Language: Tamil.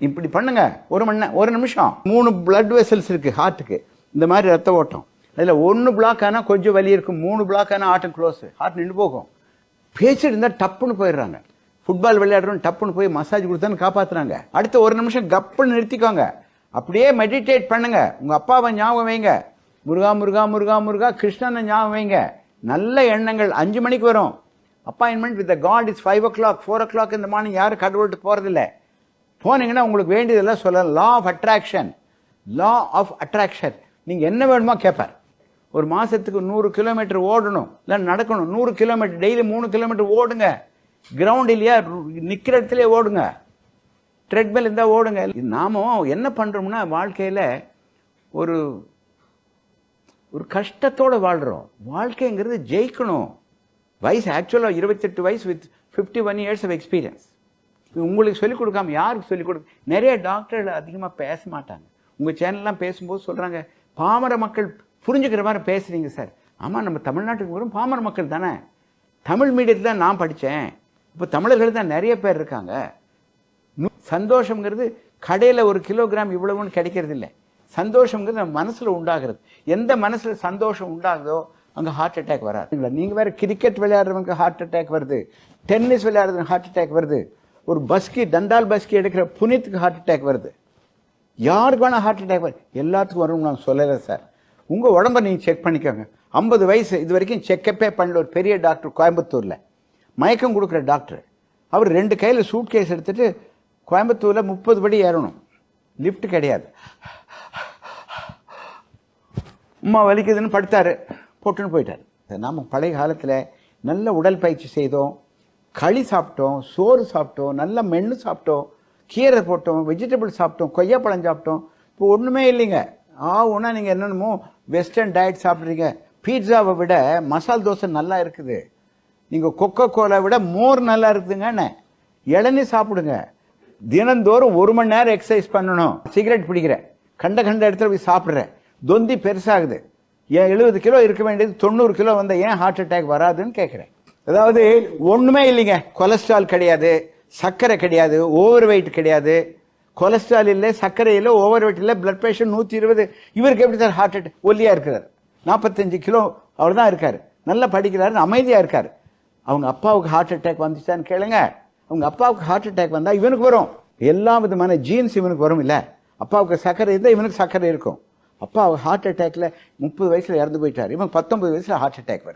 இப்படி பண்ணுங்க, ஒரு நிமிஷம். 3 பிளட் வெசல்ஸ் இருக்கு ஹார்ட்டுக்கு, இந்த மாதிரி ரத்த ஓட்டம். அதில் 1 பிளாக் ஆனால் கொஞ்சம் வலி இருக்கும், 3 பிளாக் ஆனால் ஹார்ட் க்ளோஸ், ஹார்ட் நின்று போகும். பேசிட்டு இருந்தால் டப்புன்னு போயிடுறாங்க. ஃபுட்பால் விளையாடுறோம், டப்புன்னு போய் மசாஜ் கொடுத்தான்னு காப்பாற்றுறாங்க. அடுத்த 1 நிமிஷம் கப்புன்னு நிறுத்திக்கோங்க, அப்படியே மெடிடேட் பண்ணுங்க. உங்கள் அப்பாவை ஞாபகம் வைங்க, முருகா முருகா முருகா முருகா கிருஷ்ணனை ஞாபகம் வைங்க. நல்ல எண்ணங்கள் 5 மணிக்கு வரும். Appointment with God is 5 o'clock 4 o'clock இந்த மார்னிங். யாரும் கடவுள்கிட்ட போகிறதில்ல. போனீங்கன்னா உங்களுக்கு வேண்டியதெல்லாம் சொல்லலாம். Law of attraction, law of attraction. நீங்கள் என்ன வேணுமோ கேட்பார். ஒரு மாதத்துக்கு 100 கிலோமீட்டர் ஓடணும், இல்லை நடக்கணும். 100 கிலோமீட்டர் டெய்லி 3 கிலோமீட்டர் ஓடுங்க. கிரவுண்ட் இல்லையா, நிற்கிற இடத்துல ஓடுங்க. ட்ரெட்மில் இருந்தால் ஓடுங்க. நாம என்ன பண்ணுறோம்னா வாழ்க்கையில் ஒரு ஒரு கஷ்டத்தோடு வாழ்கிறோம். வாழ்க்கைங்கிறது ஜெயிக்கணும். வயசு ஆக்சுவலாக 28 வயசு வித் 51 years ஆஃப் எக்ஸ்பீரியன்ஸ். உங்களுக்கு சொல்லிக் கொடுக்காம யாருக்கு சொல்லிக் கொடுக்க? நிறைய டாக்டர்கள் அதிகமாக பேச மாட்டாங்க. உங்கள் சேனல்லாம் பேசும்போது சொல்கிறாங்க, பாமர மக்கள் புரிஞ்சுக்கிற மாதிரி பேசுகிறீங்க சார். ஆமாம், நம்ம தமிழ்நாட்டுக்கு வரும் பாமர மக்கள் தானே. தமிழ் மீடியத்தில் தான் நான் படித்தேன். இப்போ தமிழர்கள் தான் நிறைய பேர் இருக்காங்க. சந்தோஷங்கிறது கடையில் 1 கிலோகிராம் இவ்வளவுன்னு கிடைக்கிறது இல்லை. சந்தோஷங்கிறது நம்ம மனசில் உண்டாகிறது. எந்த மனசில் சந்தோஷம் உண்டாகுதோ அங்கே ஹார்ட் அட்டாக் வராது. நீங்கள் வேறு கிரிக்கெட் விளையாடுறவங்க ஹார்ட் அட்டாக் வருது, டென்னிஸ் விளையாடுறவங்க ஹார்ட் அட்டாக் வருது, ஒரு பஸ்கி தண்டால் பஸ்கி எடுக்கிற புனித்துக்கு ஹார்ட் அட்டாக் வருது. யாருக்கு வேணால் ஹார்ட் அட்டாக் வருது, எல்லாத்துக்கும் வரும்னு நான் சொல்லலை சார். உங்கள் உடம்பை நீங்கள் செக் பண்ணிக்கோங்க. 50 வயசு இது வரைக்கும் செக்கப்பே பண்ணல ஒரு பெரிய டாக்டர் கோயம்புத்தூரில், மயக்கம் கொடுக்குற டாக்டர். அவர் 2 கையில் சூட் கேஸ் எடுத்துகிட்டு கோயம்புத்தூரில் 30 படி ஏறணும், லிஃப்ட் கிடையாது. அம்மா வலிக்குதுன்னு படுத்தார், போட்டுன்னு போயிட்டார். நாம் பழைய காலத்தில் நல்ல உடற்பயிற்சி செய்தோம், களி சாப்பிட்டோம், சோறு சாப்பிட்டோம், நல்ல மென்று சாப்பிட்டோம், கீரை போட்டோம், வெஜிடபிள் சாப்பிட்டோம், கொய்யாப்பழம் சாப்பிட்டோம். இப்போ ஒன்றுமே இல்லைங்க. ஒன்றா நீங்கள் என்னென்னமோ வெஸ்டர்ன் டயட் சாப்பிட்றீங்க. பீட்சாவை விட மசால் தோசை நல்லா இருக்குது. நீங்கள் கொக்கோ கோலா விட மோர் நல்லா இருக்குதுங்கண்ணே. இளநீ சாப்பிடுங்க. தினந்தோறும் 1 மணி நேரம் எக்ஸசைஸ் பண்ணணும். சிகரெட் பிடிக்கிறேன், கண்ட இடத்துல போய் சாப்பிட்றேன், தொந்தி பெருசாகுது. ஏன் 70 கிலோ இருக்க வேண்டியது 90 கிலோ வந்தால் ஏன் ஹார்ட் அட்டாக் வராதுன்னு கேட்குறேன். அதாவது ஒன்றுமே இல்லைங்க. கொலஸ்ட்ரால் கிடையாது, சர்க்கரை கிடையாது, ஓவர் வெயிட் கிடையாது. கொலஸ்ட்ரால் இல்லை, சர்க்கரை இல்லை, ஓவர் வெயிட் இல்லை, பிளட் ப்ரெஷர் 120. இவருக்கு எப்படி சார் ஹார்ட் அட்டாக்? ஒல்லியாக இருக்கிறார், 45 கிலோ அவர் தான் இருக்கார், நல்லா படிக்கிறாரு, அமைதியாக இருக்கார். அவங்க அப்பாவுக்கு ஹார்ட் அட்டாக் வந்துச்சான்னு கேளுங்க. அவங்க அப்பாவுக்கு ஹார்ட் அட்டாக் வந்தால் இவனுக்கு வரும். எல்லா விதமான ஜீன்ஸ் இவனுக்கு வரும். இல்லை, அப்பாவுக்கு சர்க்கரை இருந்தால் இவனுக்கு சர்க்கரை இருக்கும். அப்பா ஹார்ட் அட்டாக்ல 30 வயசுல இறந்து போயிட்டார். இவன் 19 வயசுல ஹார்ட் அட்டாக் வருது.